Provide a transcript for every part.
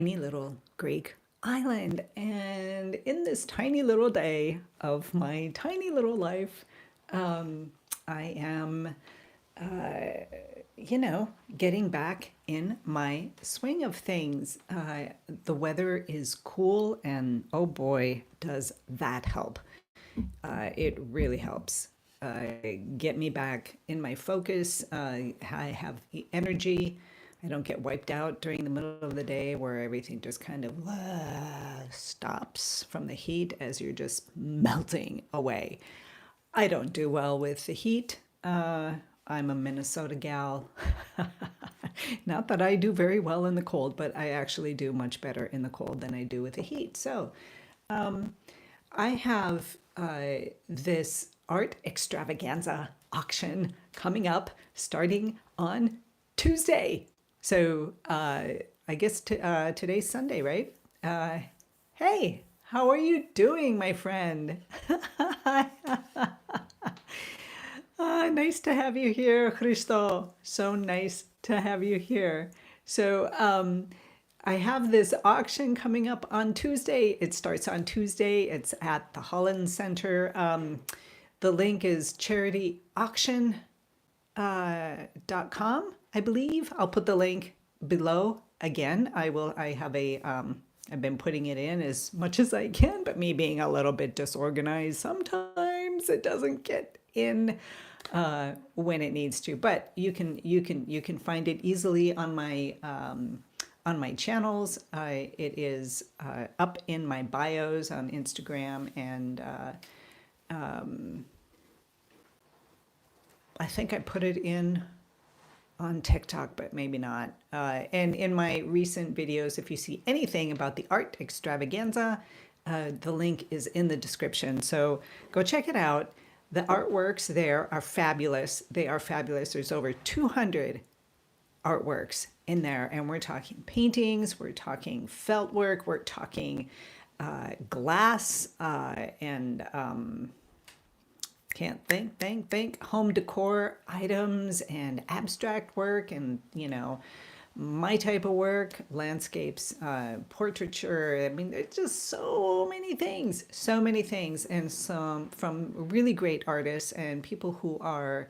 little Greek island. And in this tiny little day of my tiny little life, I am, getting back in my swing of things. The weather is cool, and oh boy, does that help. It really helps get me back in my focus. I have energy. I don't get wiped out during the middle of the day where everything just kind of stops from the heat as you're just melting away. I don't do well with the heat. I'm a Minnesota gal. Not that I do very well in the cold, but I actually do much better in the cold than I do with the heat. So I have this art extravaganza auction coming up starting on Tuesday. So I guess today's Sunday, right? Hey, how are you doing, my friend? Nice to have you here, Christo. So nice to have you here. So I have this auction coming up on Tuesday. It starts on Tuesday. It's at the Holland Center. The link is charityauction.com, I believe. I'll put the link below again. I've been putting it in as much as I can, but me being a little bit disorganized, sometimes it doesn't get in when it needs to. But you can find it easily on my channels. It is up in my bios on Instagram, and I think I put it in on TikTok, but maybe not. And in my recent videos, if you see anything about the art extravaganza, the link is in the description. So go check it out. The artworks there are fabulous. They are fabulous. There's over 200 artworks in there, and we're talking paintings, we're talking felt work, we're talking glass, and can't think home decor items and abstract work, and my type of work, landscapes, portraiture. I mean, there's just so many things, and some from really great artists and people who are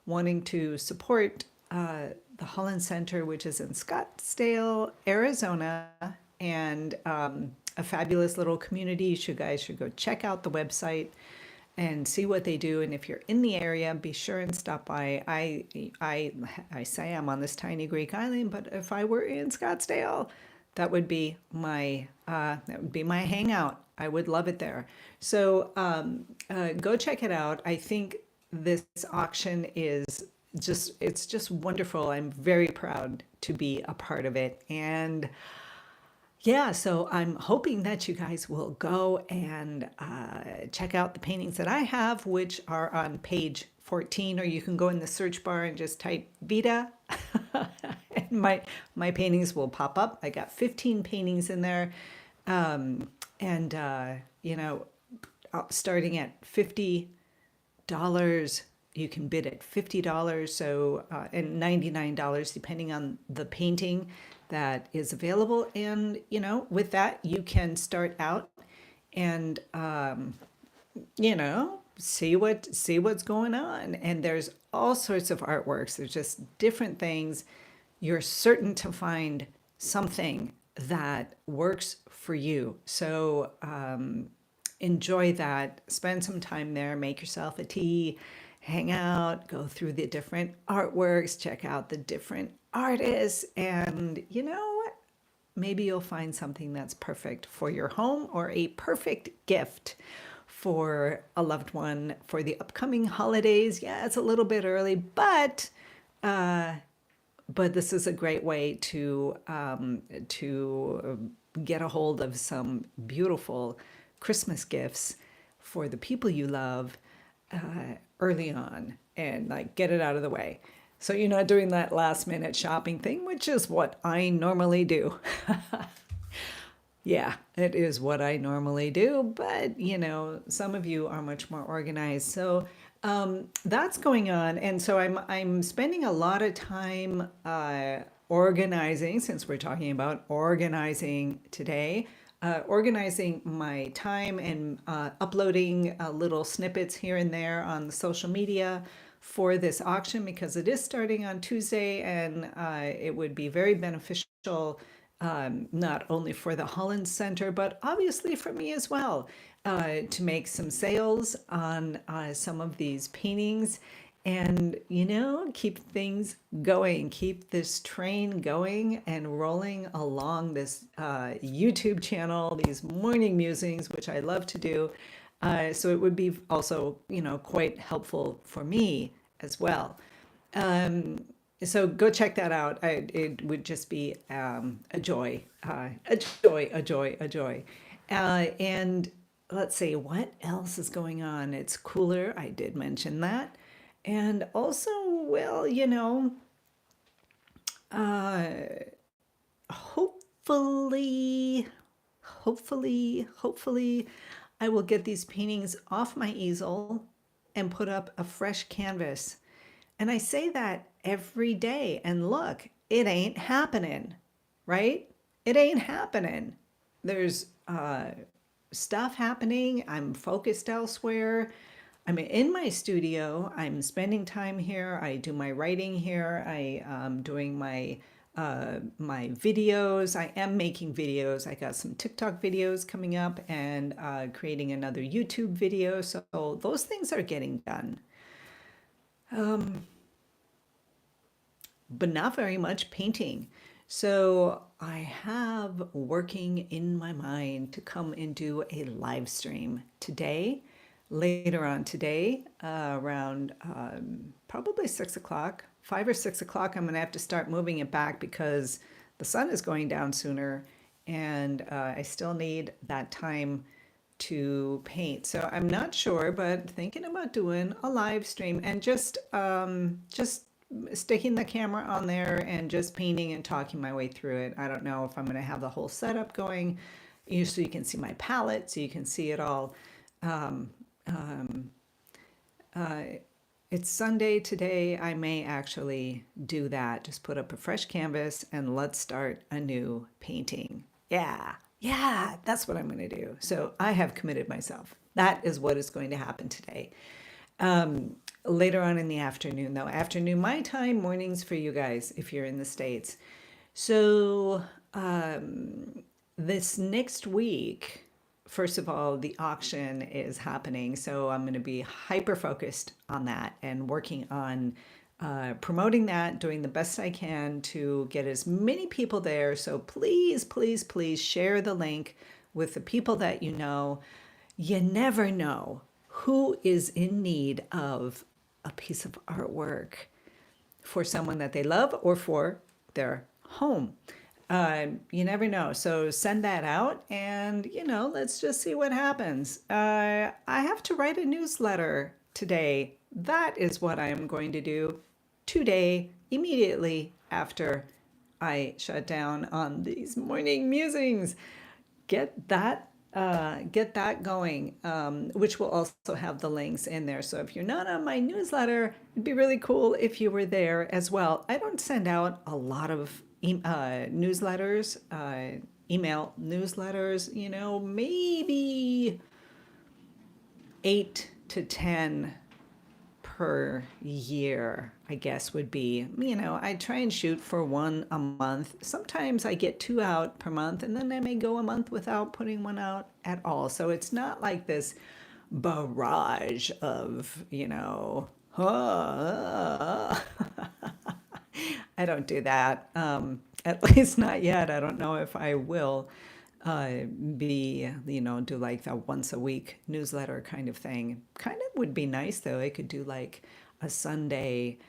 wanting to support the Holland Center, which is in Scottsdale, Arizona, and a fabulous little community. You guys should go check out the website and see what they do. And if you're in the area, be sure and stop by. I say I'm on this tiny Greek island, but if I were in Scottsdale, that would be my hangout. I would love it there. So go check it out. I think this auction is it's just wonderful. I'm very proud to be a part of it. And yeah, so I'm hoping that you guys will go and check out the paintings that I have, which are on page 14, or you can go in the search bar and just type Vita. And my paintings will pop up. I got 15 paintings in there. And starting at $50, you can bid at $50, so and $99 depending on the painting that is available. And with that, you can start out and see what's going on. And there's all sorts of artworks. There's just different things. You're certain to find something that works for you. So enjoy that. Spend some time there. Make yourself a tea. Hang out. Go through the different artworks. Check out the different artists. And you know what? Maybe you'll find something that's perfect for your home, or a perfect gift for a loved one for the upcoming holidays. Yeah, it's a little bit early, but this is a great way to get a hold of some beautiful Christmas gifts for the people you love early on, and like get it out of the way. So you're not doing that last minute shopping thing, which is what I normally do. Yeah, it is what I normally do, but some of you are much more organized. So that's going on, and so I'm spending a lot of time organizing, since we're talking about organizing today, organizing my time and uploading little snippets here and there on the social media for this auction because it is starting on Tuesday and it would be very beneficial not only for the Holland Center, but obviously for me as well, to make some sales on some of these paintings and, keep things going, keep this train going and rolling along this YouTube channel, these morning musings, which I love to do. So it would be also, quite helpful for me as well. So go check that out. It would just be a joy, a joy. And let's see, what else is going on? It's cooler. I did mention that. And also, well, uh, hopefully, hopefully, I will get these paintings off my easel and put up a fresh canvas. And I say that every day. And look, it ain't happening, right? It ain't happening. There's stuff happening. I'm focused elsewhere. I'm in my studio. I'm spending time here. I do my writing here. I am doing my videos. I am making videos. I got some TikTok videos coming up and creating another YouTube video. So those things are getting done. But not very much painting. So I have working in my mind to come and do a live stream today, later on today, around probably 6 o'clock, 5 or 6 o'clock. I'm going to have to start moving it back because the sun is going down sooner and I still need that time to paint. So I'm not sure, but thinking about doing a live stream and just sticking the camera on there and just painting and talking my way through it. I don't know if I'm going to have the whole setup going, so you can see my palette, so you can see it all. Um, um, uh, it's Sunday today. I may actually do that. Just put up a fresh canvas and let's start a new painting. Yeah, that's what I'm going to do. So I have committed myself. That is what is going to happen today. Later on in the afternoon, though, afternoon my time, mornings for you guys if you're in the States. So this next week, first of all, the auction is happening. So I'm going to be hyper focused on that and working on promoting that, doing the best I can to get as many people there. So please, please, please share the link with the people that you know. You never know who is in need of a piece of artwork for someone that they love or for their home. You never know. So send that out and, let's just see what happens. I have to write a newsletter today. That is what I am going to do today, immediately after I shut down on these morning musings. Get that going, which will also have the links in there. So if you're not on my newsletter, it'd be really cool if you were there as well. I don't send out a lot of newsletters, email newsletters, maybe 8 to 10 per year, I guess would be, I try and shoot for one a month. Sometimes I get 2 out per month, and then I may go a month without putting one out at all. So it's not like this barrage of, I don't do that. At least not yet. I don't know if I will do like the once a week newsletter kind of thing. Kind of would be nice though. I could do like a Sunday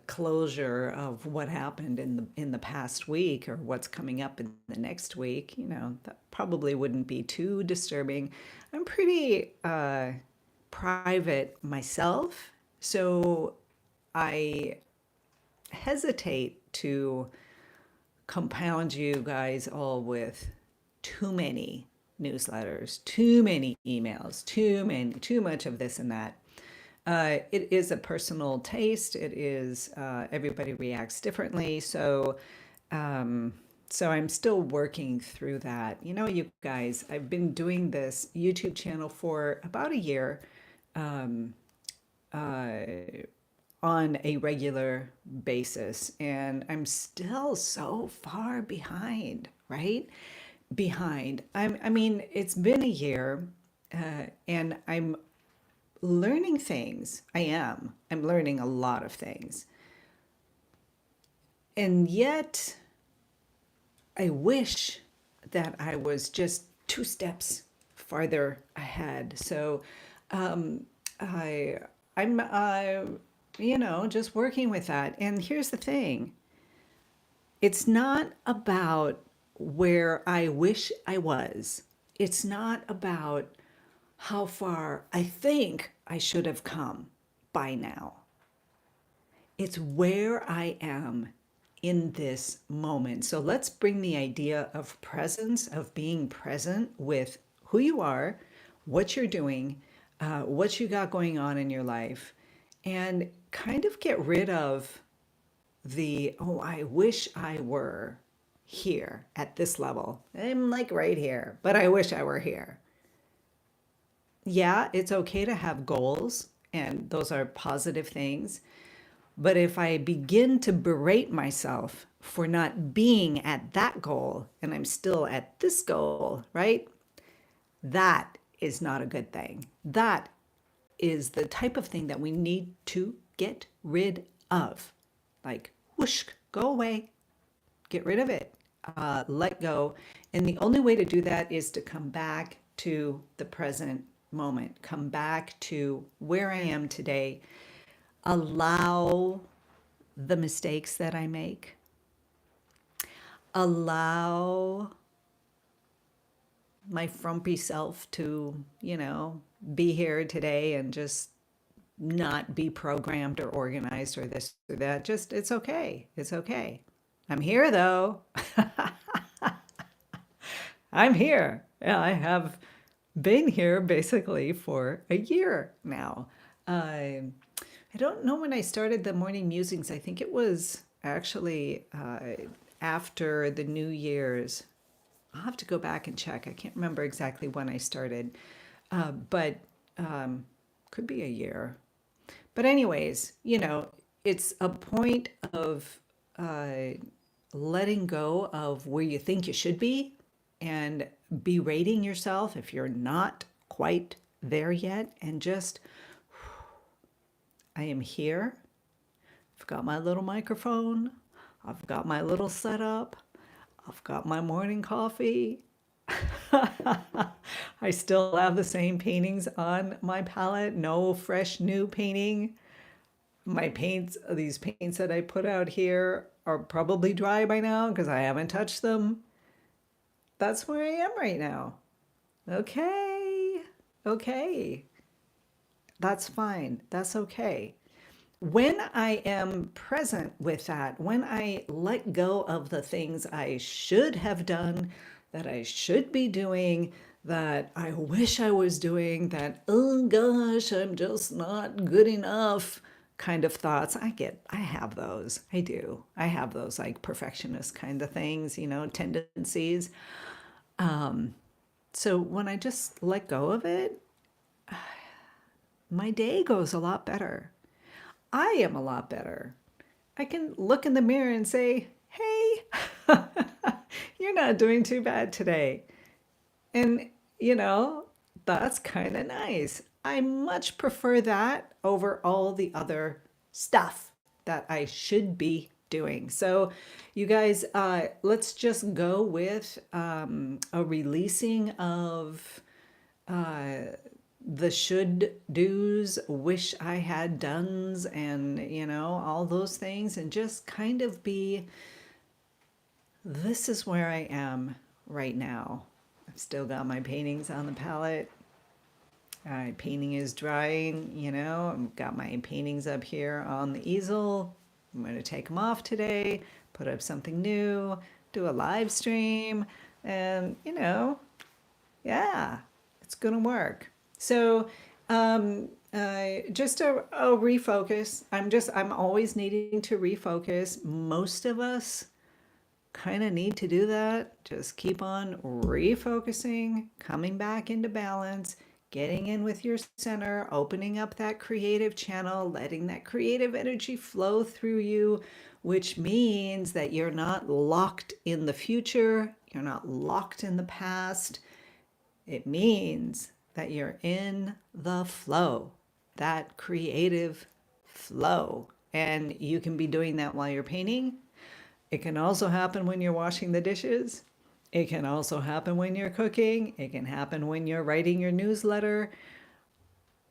closure of what happened in the past week or what's coming up in the next week. That probably wouldn't be too disturbing. I'm pretty private myself, so I hesitate to compound you guys all with too many newsletters, too many emails, too much of this and that. It is a personal taste. It is, everybody reacts differently. Um, so I'm still working through that. You know, you guys, I've been doing this YouTube channel for about a year, uh, on a regular basis, and I'm still so far behind, right? Behind. I mean, it's been a year, and I'm learning things. I am. I'm learning a lot of things. And yet, I wish that I was just two steps farther ahead. So, um, I, I'm, just working with that. And here's the thing: it's not about where I wish I was. It's not about how far I think I should have come by now. It's where I am in this moment. So let's bring the idea of presence, of being present with who you are, what you're doing, what you got going on in your life, and kind of get rid of the, oh, I wish I were here at this level. I'm like right here, but I wish I were here. Yeah, it's okay to have goals, and those are positive things. But if I begin to berate myself for not being at that goal and I'm still at this goal, right? That is not a good thing. That is the type of thing that we need to get rid of. Like, whoosh, go away, get rid of it, let go. And the only way to do that is to come back to the present moment, come back to where I am today, allow the mistakes that I make, allow my frumpy self to, be here today and just not be programmed or organized or this or that. Just, it's okay. It's okay. I'm here though. I'm here. Yeah, I have been here basically for a year now. I don't know when I started the morning musings. I think it was actually after the New Year's. I'll have to go back and check. I can't remember exactly when I started, but could be a year. But anyways, it's a point of uh, letting go of where you think you should be and berating yourself if you're not quite there yet, and just, I am here. I've got my little microphone. I've got my little setup. I've got my morning coffee. I still have the same paintings on my palette. No fresh new painting. My paints, these paints that I put out here are probably dry by now because I haven't touched them. That's where I am right now. Okay. Okay. That's fine. That's okay. When I am present with that, when I let go of the things I should have done, that I should be doing, that I wish I was doing, that, oh gosh, I'm just not good enough kind of thoughts, I have those. I do. I have those like perfectionist kind of things, tendencies. So when I just let go of it, my day goes a lot better. I am a lot better. I can look in the mirror and say, hey, you're not doing too bad today. And, that's kind of nice. I much prefer that over all the other stuff that I should be doing. So, you guys, let's just go with a releasing of the should do's, wish I had done's, and all those things, and just kind of be, this is where I am right now. I've still got my paintings on the palette. My painting is drying, I've got my paintings up here on the easel. I'm going to take them off today, put up something new, do a live stream, and yeah, it's going to work. So, Just a refocus. I'm always needing to refocus. Most of us kind of need to do that. Just keep on refocusing, coming back into balance, getting in with your center, opening up that creative channel, letting that creative energy flow through you, which means that you're not locked in the future, you're not locked in the past. It means that you're in the flow, that creative flow. And you can be doing that while you're painting. It can also happen when you're washing the dishes. It can also happen when you're cooking. It can happen when you're writing your newsletter.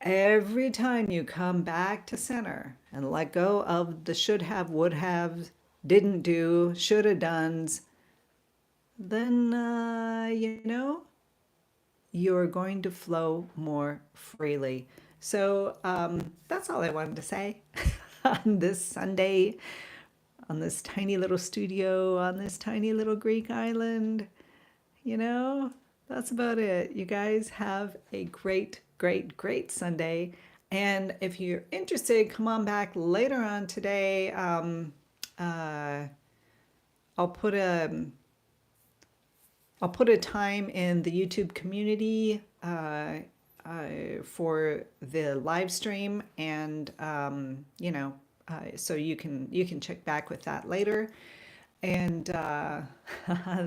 Every time you come back to center and let go of the should have, would have, didn't do, should have done's, then, you're going to flow more freely. So that's all I wanted to say on this Sunday, on this tiny little studio, on this tiny little Greek island. You know, that's about it. You guys have a great, great, great Sunday. And if you're interested, come on back later on today. Uh, I'll put a I'll put a time in the YouTube community for the live stream, and so you can check back with that later. And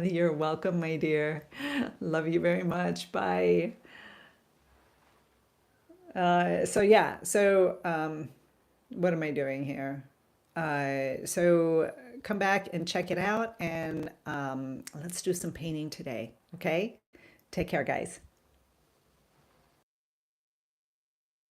you're welcome, my dear. Love you very much. Bye. So yeah, so what am I doing here? So come back and check it out, and let's do some painting today. Okay? Take care, guys.